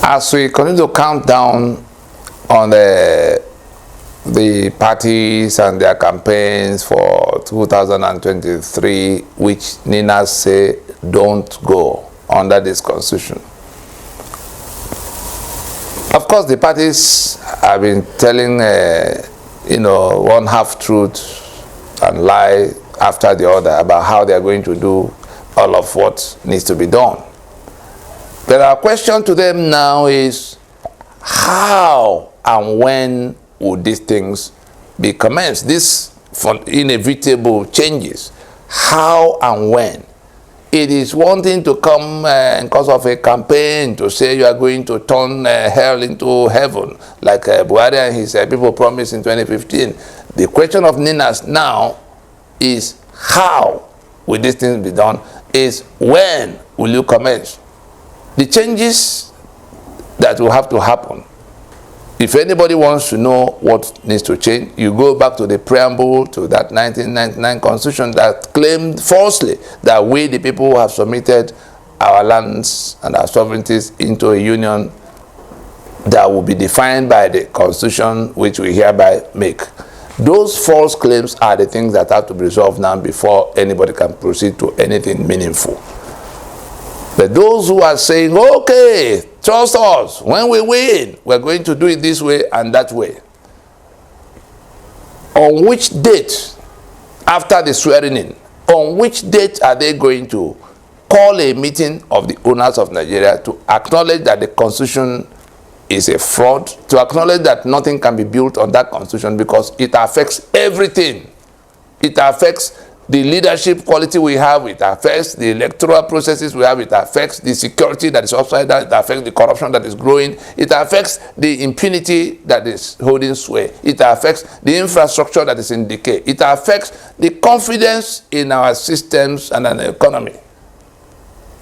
As we continue to count down on the parties and their campaigns for 2023, which Nina say don't go under this constitution. Of course, the parties have been telling, one half-truth and lie after the other about how they are going to do all of what needs to be done. But our question to them now is, how and when would these things be commenced? These inevitable changes, how and when? It is one thing to come in cause of a campaign to say you are going to turn hell into heaven, like Buhari and his people promised in 2015. The question of Ninas now is, how will these things be done? Is, when will you commence? The changes that will have to happen, if anybody wants to know what needs to change, you go back to the preamble to that 1999 constitution that claimed falsely that we, the people who have submitted our lands and our sovereignties into a union that will be defined by the constitution which we hereby make. Those false claims are the things that have to be resolved now before anybody can proceed to anything meaningful. But those who are saying, okay, trust us, when we win, we're going to do it this way and that way. On which date, after the swearing in, on which date are they going to call a meeting of the owners of Nigeria to acknowledge that the constitution is a fraud, to acknowledge that nothing can be built on that constitution because it affects everything? It affects the leadership quality we have, it affects the electoral processes we have, it affects the security that is upside down, it affects the corruption that is growing, it affects the impunity that is holding sway, it affects the infrastructure that is in decay, it affects the confidence in our systems and an economy,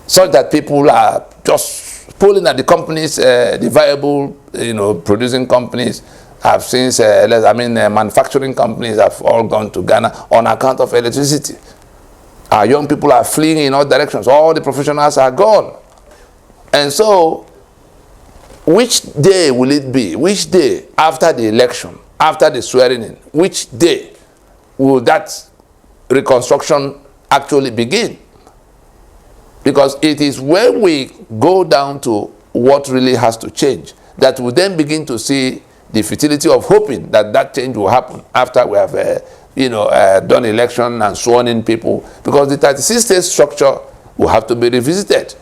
such that people are just pulling at the companies, the viable, producing companies. Have since, manufacturing companies have all gone to Ghana on account of electricity. Our young people are fleeing in all directions. All the professionals are gone. And so, which day will it be? Which day after the election, after the swearing in, which day will that reconstruction actually begin? Because it is when we go down to what really has to change that we then begin to see the futility of hoping that that change will happen after we have, done election and sworn in people, because the 36-state structure will have to be revisited.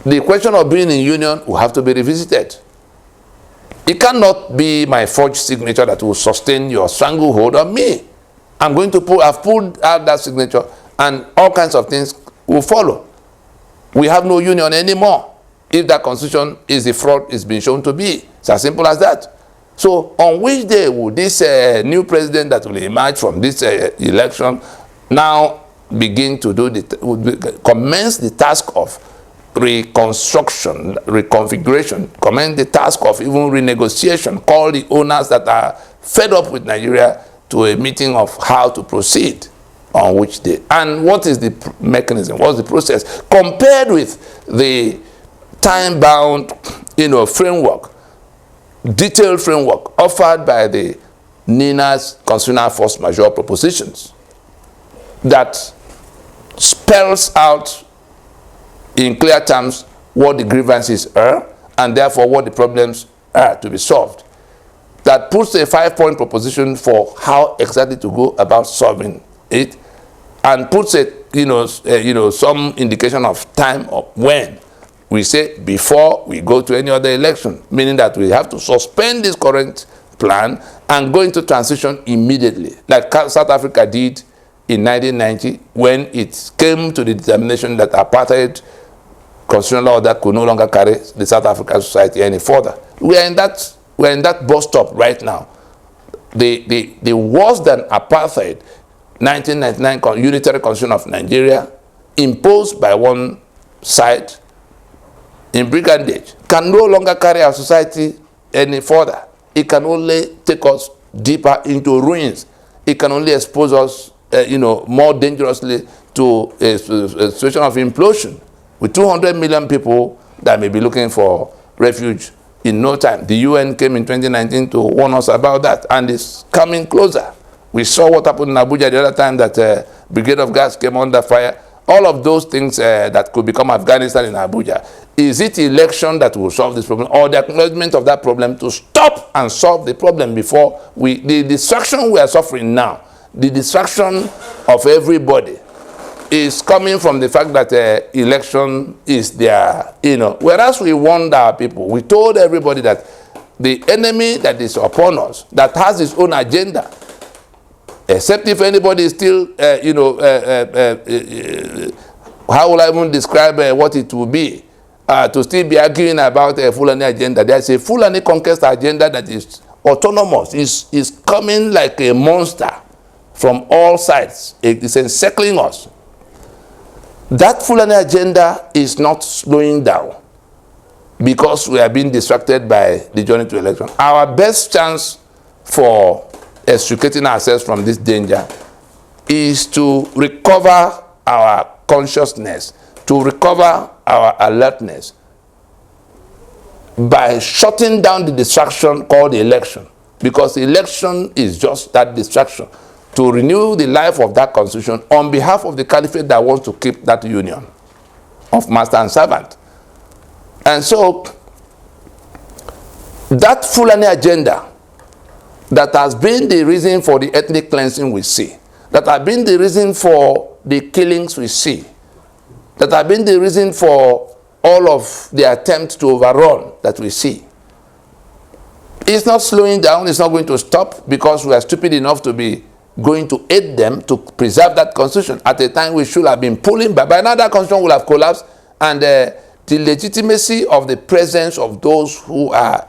The question of being in union will have to be revisited. It cannot be my forged signature that will sustain your stranglehold on me. I've pulled out that signature, and all kinds of things will follow. We have no union anymore if that constitution is the fraud it's been shown to be. It's as simple as that. So on which day will this new president that will emerge from this election now begin to commence the task of reconstruction, reconfiguration, commence the task of even renegotiation, call the owners that are fed up with Nigeria to a meeting of how to proceed, on which day? And what is the mechanism? What's the process? Compared with the time-bound, framework, detailed framework offered by the NINA's constitutional force majeure propositions that spells out in clear terms what the grievances are and therefore what the problems are to be solved. That puts a 5-point proposition for how exactly to go about solving it, and puts some indication of time of when. We say before we go to any other election, meaning that we have to suspend this current plan and go into transition immediately, like South Africa did in 1990 when it came to the determination that apartheid constitutional order could no longer carry the South African society any further. We're in that bus stop right now. The worse than apartheid 1999 unitary constitution of Nigeria, imposed by one side in brigandage, can no longer carry our society any further. It can only take us deeper into ruins. It can only expose us, more dangerously to a situation of implosion, with 200 million people that may be looking for refuge in no time. The UN came in 2019 to warn us about that, and it's coming closer. We saw what happened in Abuja the other time that Brigade of Gas came under fire. All of those things that could become Afghanistan in Abuja. Is it election that will solve this problem, or the acknowledgement of that problem to stop and solve the problem before the destruction we are suffering now, the destruction of everybody, is coming from the fact that election is there, whereas we warned our people, we told everybody that the enemy that is upon us, that has its own agenda, except if anybody is still, how will I even describe what it will be, to still be arguing about a Fulani agenda. There's a Fulani conquest agenda that is autonomous, is coming like a monster from all sides. It is encircling us. That Fulani agenda is not slowing down because we are being distracted by the journey to election. Our best chance for extricating ourselves from this danger is to recover our consciousness, to recover our alertness by shutting down the distraction called the election, because election is just that distraction, to renew the life of that constitution on behalf of the caliphate that wants to keep that union of master and servant. And so that Fulani agenda that has been the reason for the ethnic cleansing we see, that has been the reason for the killings we see, that have been the reason for all of the attempts to overrun that we see, it's not slowing down, it's not going to stop, because we are stupid enough to be going to aid them to preserve that constitution at a time we should have been pulling back. By now that constitution will have collapsed, and the legitimacy of the presence of those who are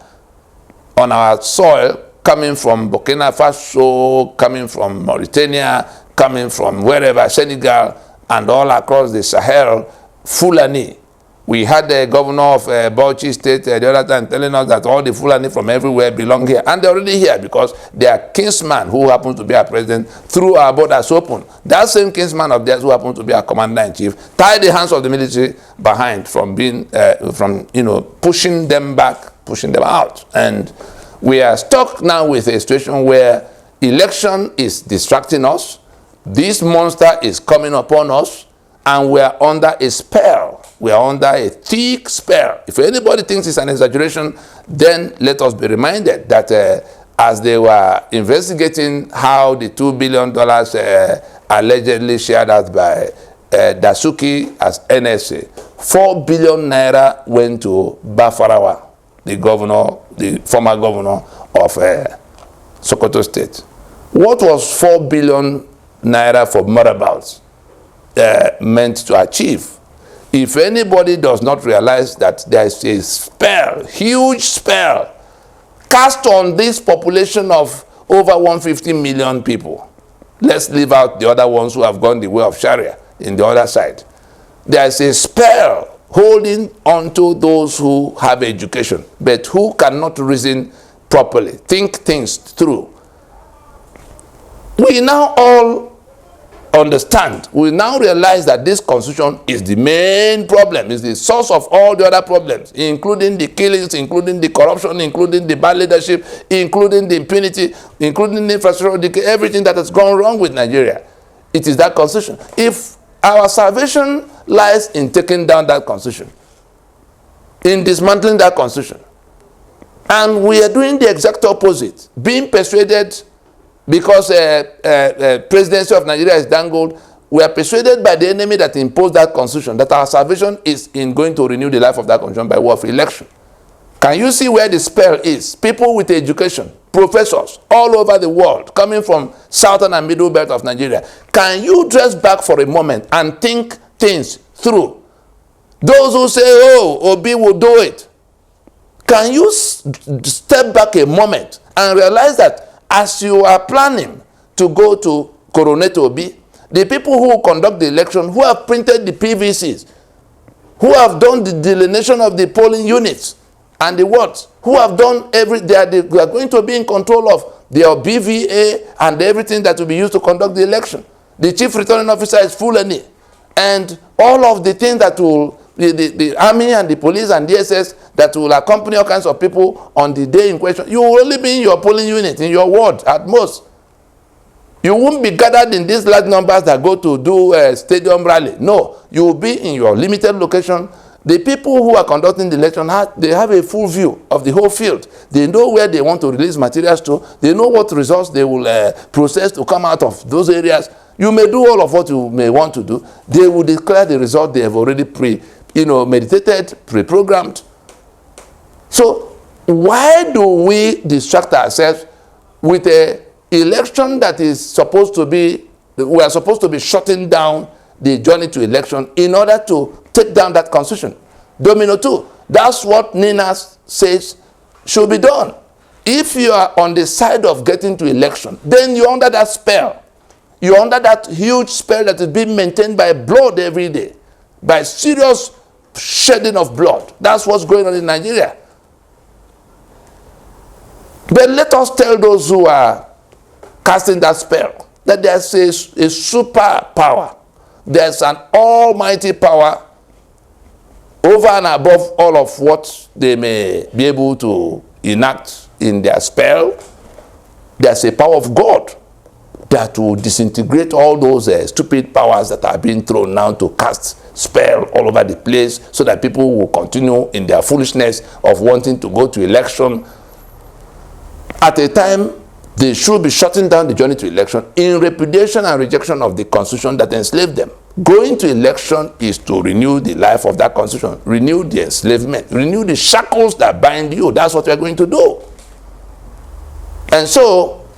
on our soil, coming from Burkina Faso, coming from Mauritania, coming from wherever, Senegal, and all across the Sahel, Fulani. We had the governor of Bauchi State the other time telling us that all the Fulani from everywhere belong here. And they're already here because their kinsman, who happens to be our president, threw our borders open. That same kinsman of theirs, who happens to be our commander-in-chief, tied the hands of the military behind from being, pushing them back, pushing them out. And we are stuck now with a situation where election is distracting us. This monster is coming upon us, and we are under a spell. We are under a thick spell. If anybody thinks it's an exaggeration, then let us be reminded that as they were investigating how the $2 billion allegedly shared out by Dasuki as NSA, 4 billion naira went to Bafarawa, the former governor of Sokoto State. What was 4 billion naira for Marabouts meant to achieve? If anybody does not realize that there is a spell, huge spell, cast on this population of over 150 million people, let's leave out the other ones who have gone the way of Sharia in the other side. There is a spell holding onto those who have education, but who cannot reason properly, think things through. We now all understand, we now realize that this constitution is the main problem, is the source of all the other problems, including the killings, including the corruption, including the bad leadership, including the impunity, including the infrastructure decay, everything that has gone wrong with Nigeria. It is that constitution. If our salvation lies in taking down that constitution, in dismantling that constitution, and we are doing the exact opposite, being persuaded because presidency of Nigeria is dangled, we are persuaded by the enemy that imposed that constitution that our salvation is in going to renew the life of that constitution by way of election. Can you see where the spell is? People with education, professors all over the world, coming from southern and middle belt of Nigeria. Can you dress back for a moment and think things through? Those who say, oh, Obi will do it. Can you step back a moment and realize that as you are planning to go to coronate Obi, the people who conduct the election, who have printed the PVCs, who have done the delineation of the polling units and the wards, who have done they are going to be in control of their BVA and everything that will be used to conduct the election. The chief returning officer is Fulani, and all of the things that will the army and the police and DSS that will accompany all kinds of people on the day in question. You will only be in your polling unit, in your ward at most. You won't be gathered in these large numbers that go to do a stadium rally. No, you will be in your limited location. The people who are conducting the election, they have a full view of the whole field. They know where they want to release materials to. They know what results they will process to come out of those areas. You may do all of what you may want to do. They will declare the result they have already meditated, pre-programmed. So why do we distract ourselves with a election that is supposed to be, we are supposed to be shutting down the journey to election in order to take down that constitution? Domino 2. That's what Nina says should be done. If you are on the side of getting to election, then you're under that spell. You're under that huge spell that is being maintained by blood every day, by serious shedding of blood. That's what's going on in Nigeria. But let us tell those who are casting that spell that there's a super power. There's an almighty power over and above all of what they may be able to enact in their spell. There's a power of God that will disintegrate all those stupid powers that are being thrown now to cast spell all over the place, so that people will continue in their foolishness of wanting to go to election at a time they should be shutting down the journey to election in repudiation and rejection of the constitution that enslaved them. Going to election is to renew the life of that constitution, renew the enslavement, renew the shackles that bind you. That's what we are going to do. And so,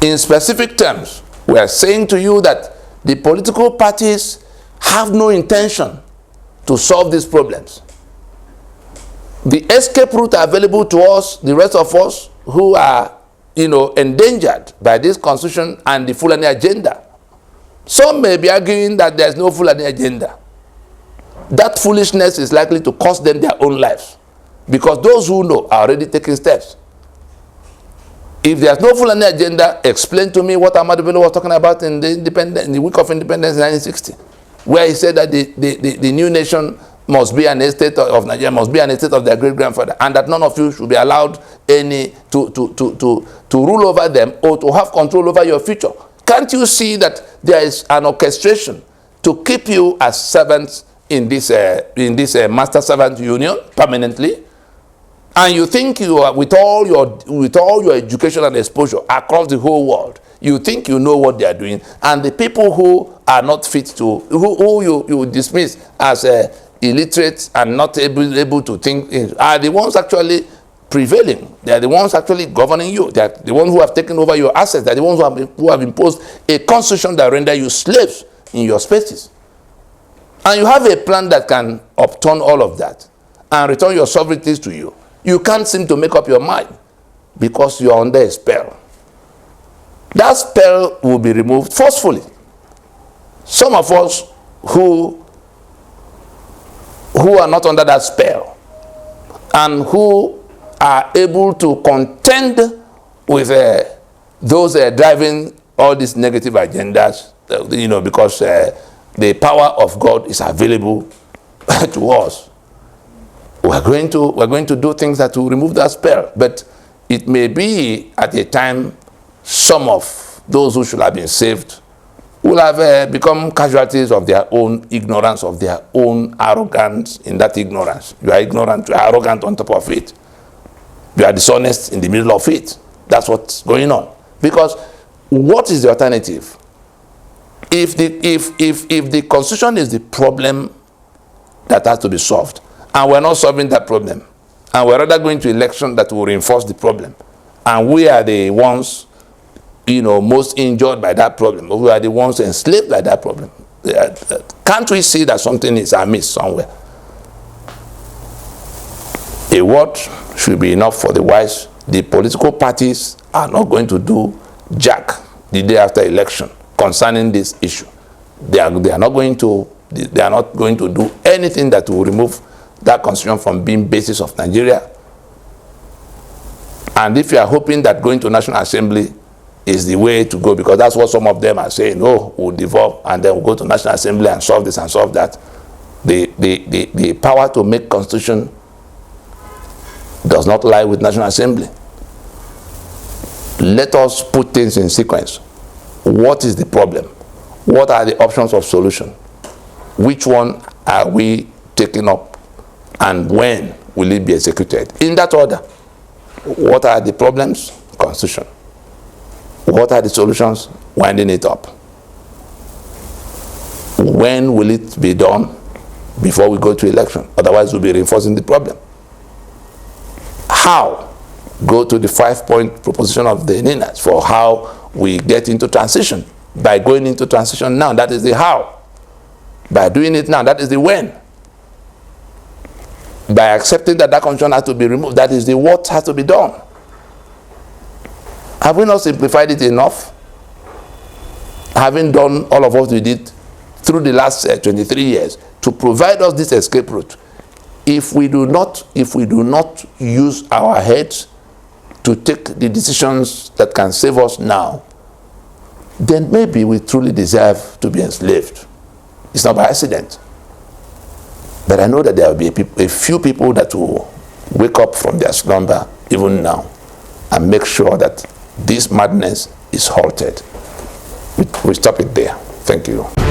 in specific terms, we are saying to you that the political parties have no intention to solve these problems. The escape route available to us, the rest of us who are, endangered by this constitution and the Fulani agenda. Some may be arguing that there's no Fulani agenda. That foolishness is likely to cost them their own lives, because those who know are already taking steps. If there's no Fulani agenda, explain to me what Ahmadu Bello was talking about in the week of independence in 1960, where he said that the new nation must be an estate of Nigeria, must be an estate of their great-grandfather, and that none of you should be allowed to rule over them or to have control over your future. Can't you see that there is an orchestration to keep you as servants in this master-servant union permanently? And you think you are, with all your education and exposure across the whole world, you think you know what they are doing, and the people who are not fit to, who you dismiss as illiterate and not able to think, are the ones actually prevailing. They are the ones actually governing you. They are the ones who have taken over your assets. They are the ones who have imposed a constitution that render you slaves in your spaces. And you have a plan that can upturn all of that and return your sovereignties to you. You can't seem to make up your mind because you are under a spell. That spell will be removed forcefully. Some of us who are not under that spell and who are able to contend with those driving all these negative agendas, because the power of God is available to us. We're going to do things that will remove that spell. But it may be at a time some of those who should have been saved will have become casualties of their own ignorance, of their own arrogance in that ignorance. You are ignorant, you are arrogant on top of it. You are dishonest in the middle of it. That's what's going on. Because what is the alternative? If the constitution is the problem that has to be solved, and we're not solving that problem, and we're rather going to election that will reinforce the problem, and we are the ones most injured by that problem, we are the ones enslaved by that problem, can't we see that something is amiss somewhere? A word should be enough for the wise. The political parties are not going to do jack the day after election concerning this issue. They are not going to do anything that will remove that constitution from being basis of Nigeria. And if you are hoping that going to National Assembly is the way to go, because that's what some of them are saying, we'll devolve and then we'll go to National Assembly and solve this and solve that, the power to make constitution does not lie with National Assembly. Let us put things in sequence. What is the problem? What are the options of solution? Which one are we taking up? And when will it be executed? In that order. What are the problems? Constitution. What are the solutions? Winding it up. When will it be done? Before we go to election. Otherwise, we'll be reinforcing the problem. How? Go to the 5-point proposition of the NINAS for how we get into transition. By going into transition now, that is the how. By doing it now, that is the when. By accepting that that condition has to be removed, that is the what has to be done. Have we not simplified it enough? Having done all of what we did through the last 23 years to provide us this escape route, if we do not use our heads to take the decisions that can save us now, then maybe we truly deserve to be enslaved. It's not by accident. But I know that there will be a few people that will wake up from their slumber even now and make sure that this madness is halted. We stop it there. Thank you.